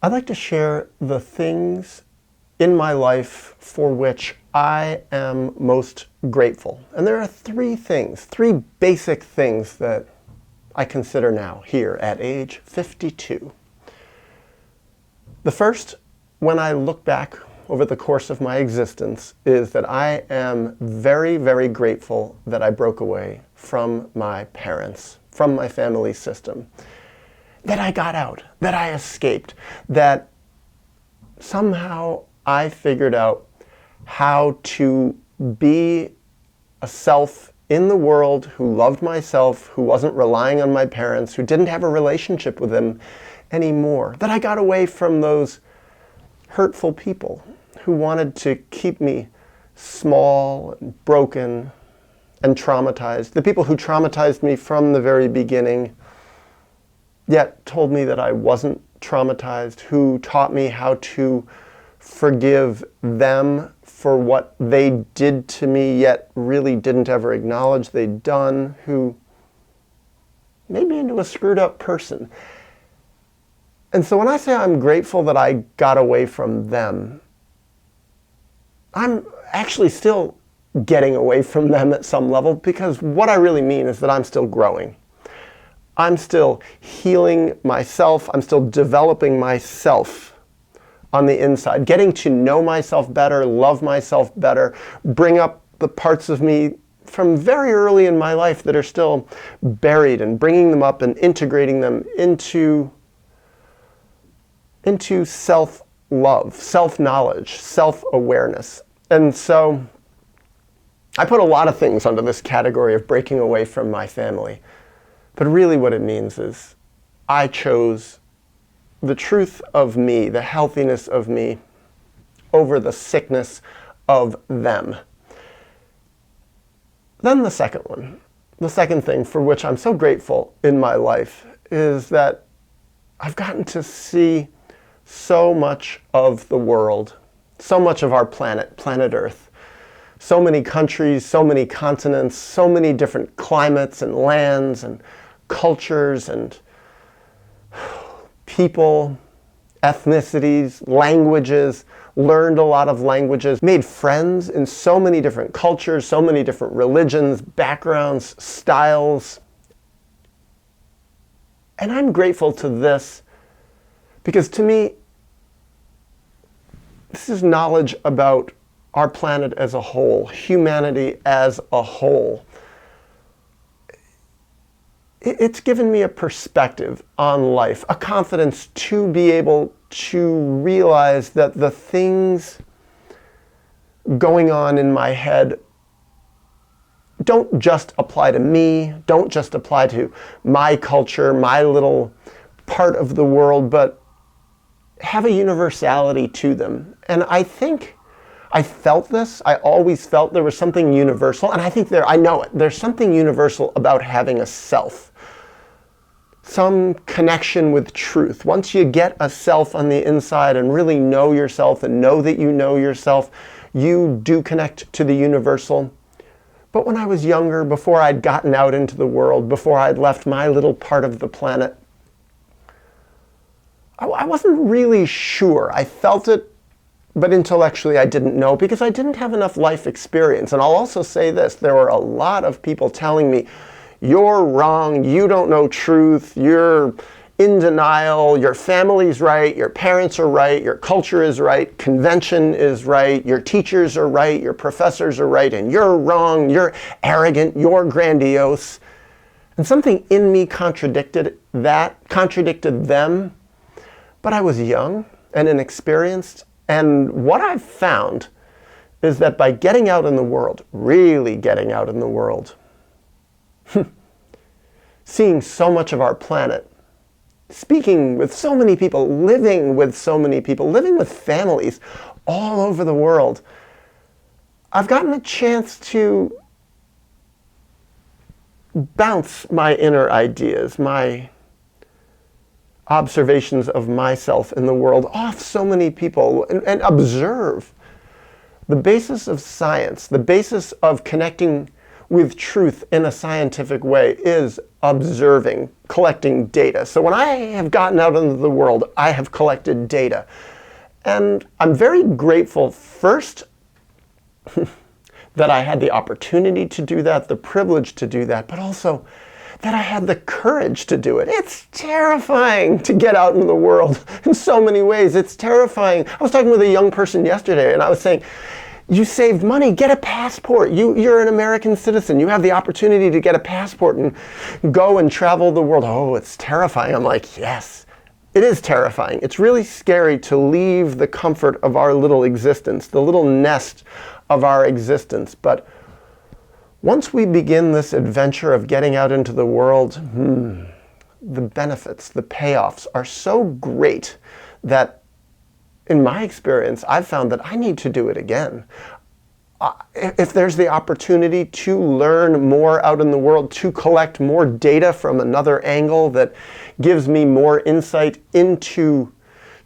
I'd like to share the things in my life for which I am most grateful. And there are three basic things that I consider now, here at age 52. The first, when I look back over the course of my existence, is that I am very, very grateful that I broke away from my parents, from my family system. That I got out, that I escaped, that somehow I figured out how to be a self in the world who loved myself, who wasn't relying on my parents, who didn't have a relationship with them anymore. That I got away from those hurtful people who wanted to keep me small and broken and traumatized. The people who traumatized me from the very beginning, yet told me that I wasn't traumatized, who taught me how to forgive them for what they did to me, yet really didn't ever acknowledge they'd done, who made me into a screwed up person. And so when I say I'm grateful that I got away from them, I'm actually still getting away from them at some level, because what I really mean is that I'm still growing. I'm still healing myself. I'm still developing myself on the inside, getting to know myself better, love myself better, bring up the parts of me from very early in my life that are still buried, and bringing them up and integrating them into self-love, self-knowledge, self-awareness. And so I put a lot of things under this category of breaking away from my family. But really what it means is I chose the truth of me, the healthiness of me, over the sickness of them. Then the second one, the second thing for which I'm so grateful in my life, is that I've gotten to see so much of the world, so much of our planet, planet Earth, so many countries, so many continents, so many different climates and lands and cultures and people, ethnicities, languages, learned a lot of languages, made friends in so many different cultures, so many different religions, backgrounds, styles. And I'm grateful to this because, to me, this is knowledge about our planet as a whole, humanity as a whole. It's given me a perspective on life, a confidence to be able to realize that the things going on in my head don't just apply to me, don't just apply to my culture, my little part of the world, but have a universality to them. And I think I felt this. I always felt there was something universal, and I know it. There's something universal about having a self. Some connection with truth. Once you get a self on the inside and really know yourself and know that you know yourself, you do connect to the universal. But when I was younger, before I'd gotten out into the world, before I'd left my little part of the planet, I wasn't really sure. I felt it, but intellectually I didn't know, because I didn't have enough life experience. And I'll also say this, there were a lot of people telling me, you're wrong, you don't know truth, you're in denial, your family's right, your parents are right, your culture is right, convention is right, your teachers are right, your professors are right, and you're wrong, you're arrogant, you're grandiose. And something in me contradicted them, but I was young and inexperienced. And what I've found is that by getting out in the world, really getting out in the world, seeing so much of our planet, speaking with so many people, living with so many people, living with families all over the world, I've gotten a chance to bounce my inner ideas, my observations of myself in the world off so many people, and observe the basis of science, the basis of connecting with truth in a scientific way is observing, collecting data. So when I have gotten out into the world, I have collected data. And I'm very grateful, first, that I had the opportunity to do that, the privilege to do that, but also that I had the courage to do it. It's terrifying to get out into the world in so many ways. It's terrifying. I was talking with a young person yesterday, and I was saying, you saved money, get a passport. You're an American citizen. You have the opportunity to get a passport and go and travel the world. Oh, it's terrifying. I'm like, yes, it is terrifying. It's really scary to leave the comfort of our little existence, the little nest of our existence. But once we begin this adventure of getting out into the world, the benefits, the payoffs are so great that, in my experience, I've found that I need to do it again. If there's the opportunity to learn more out in the world, to collect more data from another angle that gives me more insight into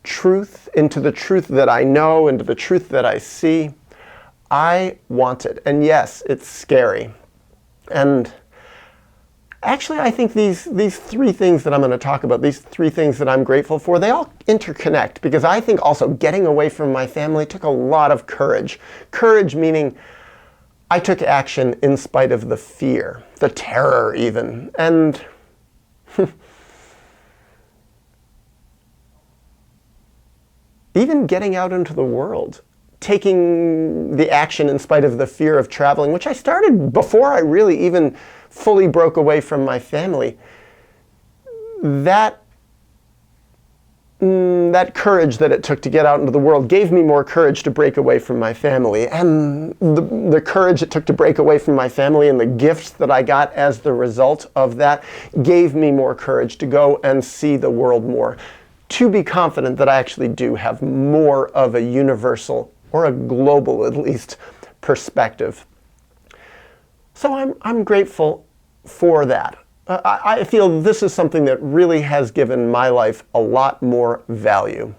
truth, into the truth that I know, into the truth that I see, I want it. And yes, it's scary. And actually, I think these three things that I'm going to talk about, these three things that I'm grateful for, they all interconnect, because I think also getting away from my family took a lot of courage. Courage meaning I took action in spite of the fear, the terror even. And even getting out into the world, taking the action in spite of the fear of traveling, which I started before I really even fully broke away from my family, that courage that it took to get out into the world gave me more courage to break away from my family. And the courage it took to break away from my family and the gifts that I got as the result of that gave me more courage to go and see the world more, to be confident that I actually do have more of a universal, or a global at least, perspective. So I'm grateful for that. I feel this is something that really has given my life a lot more value.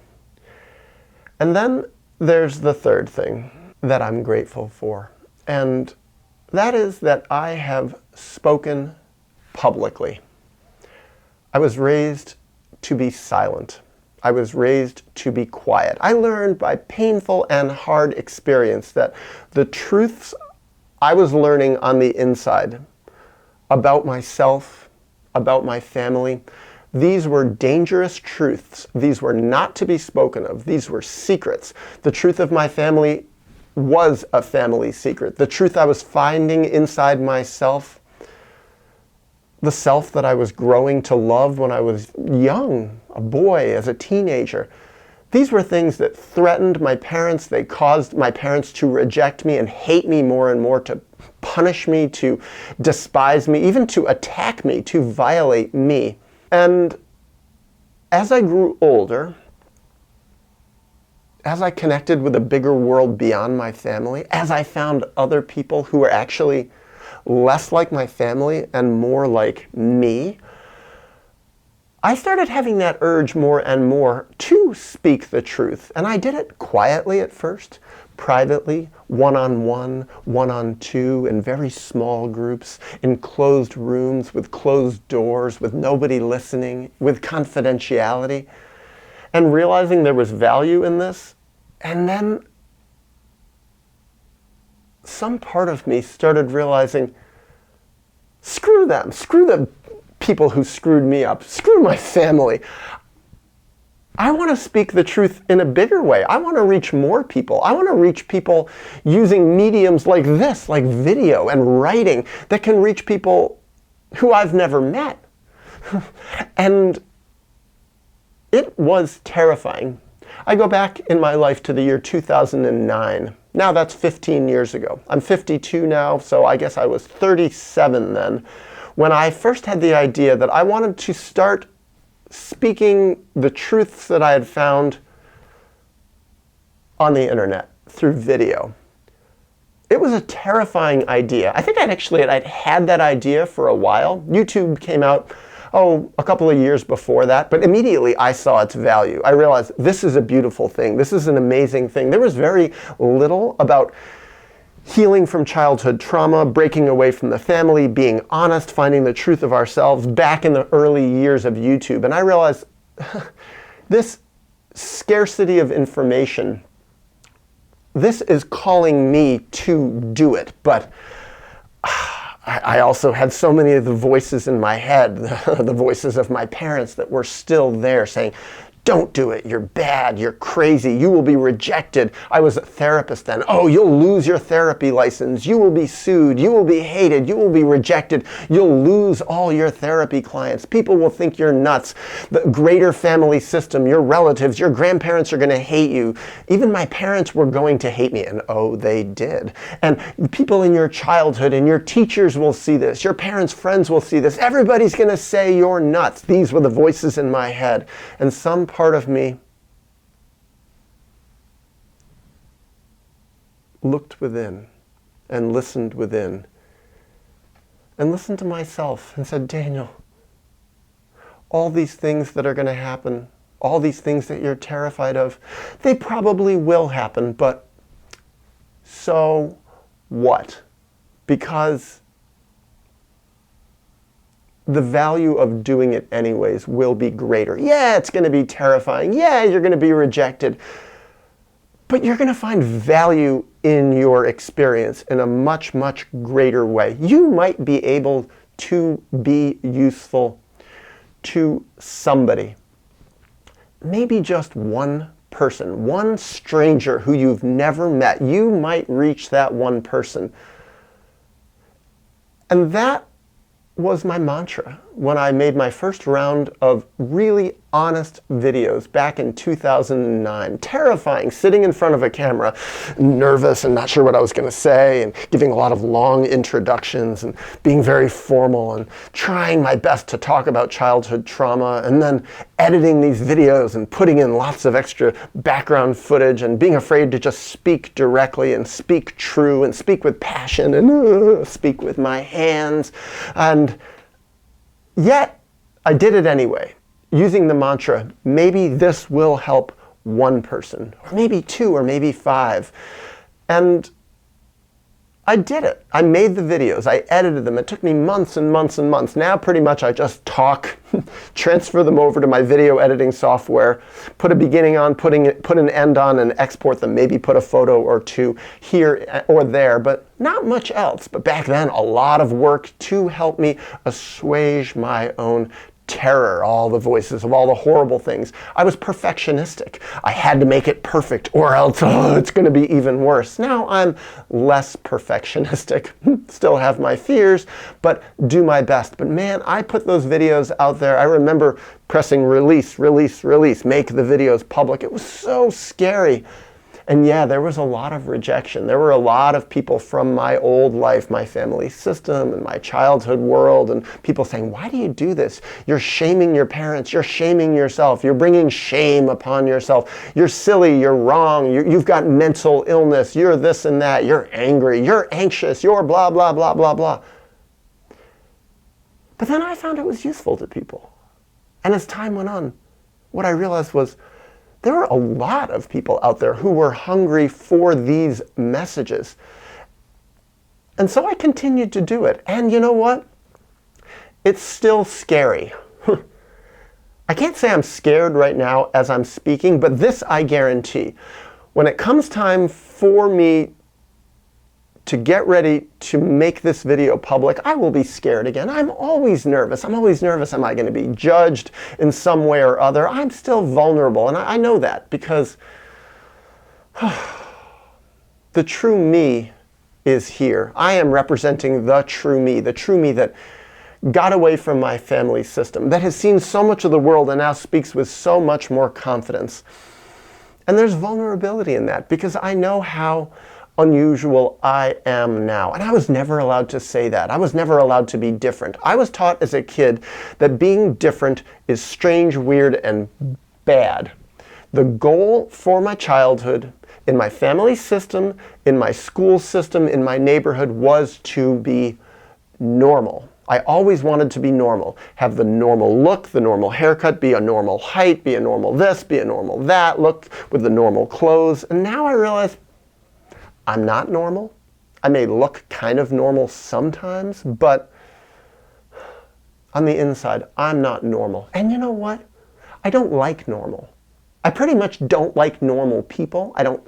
And then there's the third thing that I'm grateful for, and that is that I have spoken publicly. I was raised to be silent. I was raised to be quiet. I learned by painful and hard experience that the truths I was learning on the inside about myself, about my family, these were dangerous truths. These were not to be spoken of. These were secrets. The truth of my family was a family secret. The truth I was finding inside myself, the self that I was growing to love when I was young, a boy, as a teenager, these were things that threatened my parents. They caused my parents to reject me and hate me more and more, to punish me, to despise me, even to attack me, to violate me. And as I grew older, as I connected with a bigger world beyond my family, as I found other people who were actually less like my family and more like me, I started having that urge more and more to speak the truth. And I did it quietly at first, privately, one-on-one, one-on-two, in very small groups, in closed rooms, with closed doors, with nobody listening, with confidentiality, and realizing there was value in this. And then some part of me started realizing, screw them, screw the people who screwed me up, screw my family. I want to speak the truth in a bigger way. I want to reach more people. I want to reach people using mediums like this, like video and writing, that can reach people who I've never met. And it was terrifying. I go back in my life to the year 2009. Now that's 15 years ago. I'm 52 now, so I guess I was 37 then, when I first had the idea that I wanted to start speaking the truths that I had found on the internet through video. It was a terrifying idea. I think I'd had that idea for a while. YouTube came out, a couple of years before that, but immediately I saw its value. I realized this is a beautiful thing. This is an amazing thing. There was very little about healing from childhood trauma, breaking away from the family, being honest, finding the truth of ourselves back in the early years of YouTube. And I realized this scarcity of information, this is calling me to do it. But I also had so many of the voices in my head, the voices of my parents that were still there saying, don't do it, you're bad, you're crazy, you will be rejected. I was a therapist then. Oh, you'll lose your therapy license, you will be sued, you will be hated, you will be rejected, you'll lose all your therapy clients. People will think you're nuts. The greater family system, your relatives, your grandparents are gonna hate you. Even my parents were going to hate me, and oh, they did. And people in your childhood and your teachers will see this, your parents' friends will see this. Everybody's gonna say you're nuts. These were the voices in my head. And some part of me looked within and listened within and listened to myself and said, Daniel, all these things that are going to happen, all these things that you're terrified of, they probably will happen, but so what? Because the value of doing it anyways will be greater. Yeah, it's going to be terrifying. Yeah, you're going to be rejected. But you're going to find value in your experience in a much, much greater way. You might be able to be useful to somebody. Maybe just one person, one stranger who you've never met. You might reach that one person. And that was my mantra when I made my first round of really honest videos back in 2009. Terrifying, sitting in front of a camera, nervous and not sure what I was going to say, and giving a lot of long introductions and being very formal and trying my best to talk about childhood trauma, and then editing these videos and putting in lots of extra background footage and being afraid to just speak directly and speak true and speak with passion and speak with my hands. And yet, I did it anyway, using the mantra, maybe this will help one person, or maybe two, or maybe five. And I did it. I made the videos. I edited them. It took me months and months and months. Now pretty much I just talk, transfer them over to my video editing software, put a beginning on, put an end on, and export them. Maybe put a photo or two here or there, but not much else. But back then, a lot of work to help me assuage my own terror, all the voices of all the horrible things. I was perfectionistic. I had to make it perfect or else it's going to be even worse. Now I'm less perfectionistic. Still have my fears, but do my best. But man, I put those videos out there. I remember pressing release, release, release, make the videos public. It was so scary. And yeah, there was a lot of rejection. There were a lot of people from my old life, my family system and my childhood world, and people saying, why do you do this? You're shaming your parents. You're shaming yourself. You're bringing shame upon yourself. You're silly. You're wrong. You've got mental illness. You're this and that. You're angry. You're anxious. You're blah, blah, blah, blah, blah. But then I found it was useful to people. And as time went on, what I realized was, there were a lot of people out there who were hungry for these messages. And so I continued to do it. And you know what? It's still scary. I can't say I'm scared right now as I'm speaking, but this I guarantee. When it comes time for me to get ready to make this video public, I will be scared again. I'm always nervous. I'm always nervous. Am I going to be judged in some way or other? I'm still vulnerable, and I know that because the true me is here. I am representing the true me that got away from my family system, that has seen so much of the world and now speaks with so much more confidence. And there's vulnerability in that because I know how unusual I am now. And I was never allowed to say that. I was never allowed to be different. I was taught as a kid that being different is strange, weird, and bad. The goal for my childhood, in my family system, in my school system, in my neighborhood, was to be normal. I always wanted to be normal. Have the normal look, the normal haircut, be a normal height, be a normal this, be a normal that, look with the normal clothes. And now I realize I'm not normal. I may look kind of normal sometimes, but on the inside, I'm not normal. And you know what? I don't like normal. I pretty much don't like normal people. I don't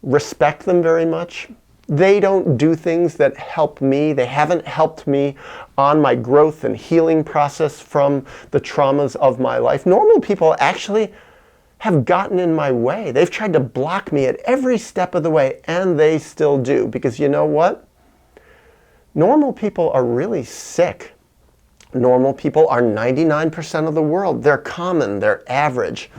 respect them very much. They don't do things that help me. They haven't helped me on my growth and healing process from the traumas of my life. Normal people actually have gotten in my way. They've tried to block me at every step of the way, and they still do. Because you know what? Normal people are really sick. Normal people are 99% of the world. They're common, they're average.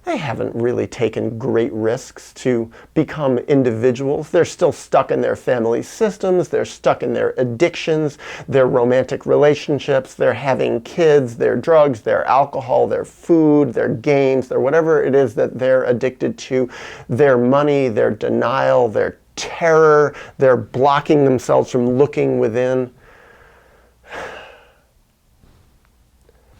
They haven't really taken great risks to become individuals. They're still stuck in their family systems, they're stuck in their addictions, their romantic relationships, they're having kids, their drugs, their alcohol, their food, their games, their whatever it is that they're addicted to, their money, their denial, their terror, they're blocking themselves from looking within.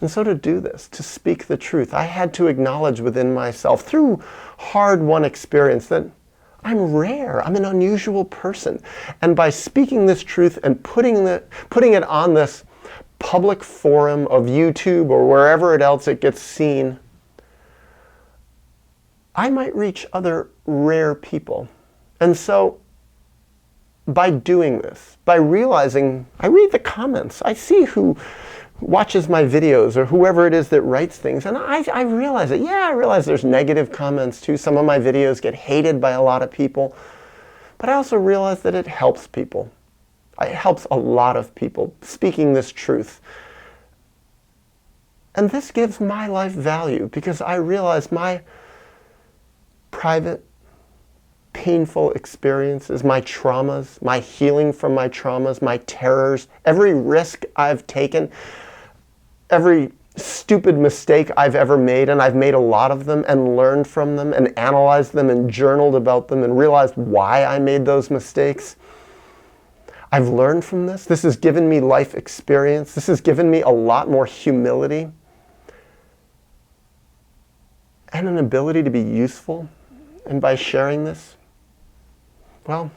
And so to do this, to speak the truth, I had to acknowledge within myself through hard-won experience that I'm rare, I'm an unusual person. And by speaking this truth and putting it on this public forum of YouTube or wherever else it gets seen, I might reach other rare people. And so by doing this, by realizing, I read the comments, I see who watches my videos or whoever it is that writes things, and I realize it. Yeah, I realize there's negative comments too. Some of my videos get hated by a lot of people, but I also realize that it helps people. It helps a lot of people speaking this truth. And this gives my life value because I realize my private, painful experiences, my traumas, my healing from my traumas, my terrors, every risk I've taken, every stupid mistake I've ever made, and I've made a lot of them and learned from them and analyzed them and journaled about them and realized why I made those mistakes. I've learned from this. This has given me life experience. This has given me a lot more humility and an ability to be useful. And by sharing this, well,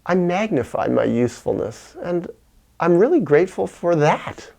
I magnify my usefulness, and I'm really grateful for that.